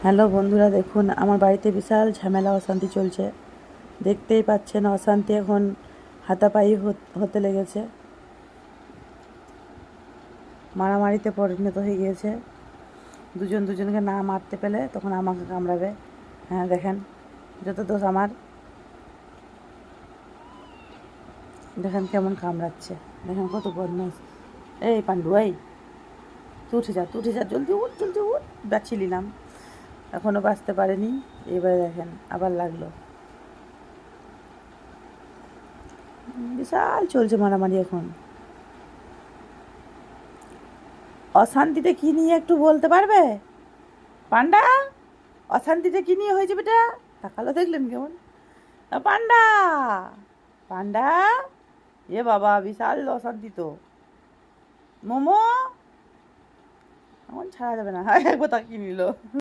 Hello বন্ধুরা, দেখুন আমার বাড়িতে বিশাল ঝামেলা অশান্তি চলছে। দেখতেই পাচ্ছেন, অশান্তি এখন হাতাপায়ি হতে লেগেছে, মারামারিতে পরিণত হয়ে গিয়েছে। দুজন দুজনকে না মারতে পেলে তখন আমাকে কামড়াবে। হ্যাঁ দেখেন, যত দোষ আমার। দেখেন কেমন কামড়াচ্ছে, দেখেন কত বদমাস। এই পান্ডু, এই তুই উঠে যা, জলদি উঠ, জলদি উঠ। বাঁচিয়ে নিলাম, এখনও বাঁচতে পারেনি। এবারে দেখেন আবার লাগলো। বিশাল চলছে মারামারি এখন। অশান্তিতে কী নিয়ে একটু বলতে পারবে? পান্ডা, অশান্তিতে কী নিয়ে হয়েছে বেটা? তাকালো, দেখলেন কেমন? পান্ডা, পান্ডা, এ বাবা বিশাল অশান্তি তো। মোমো, এখন ছাড়া যাবে না। একবার তাকিয়ে নিল।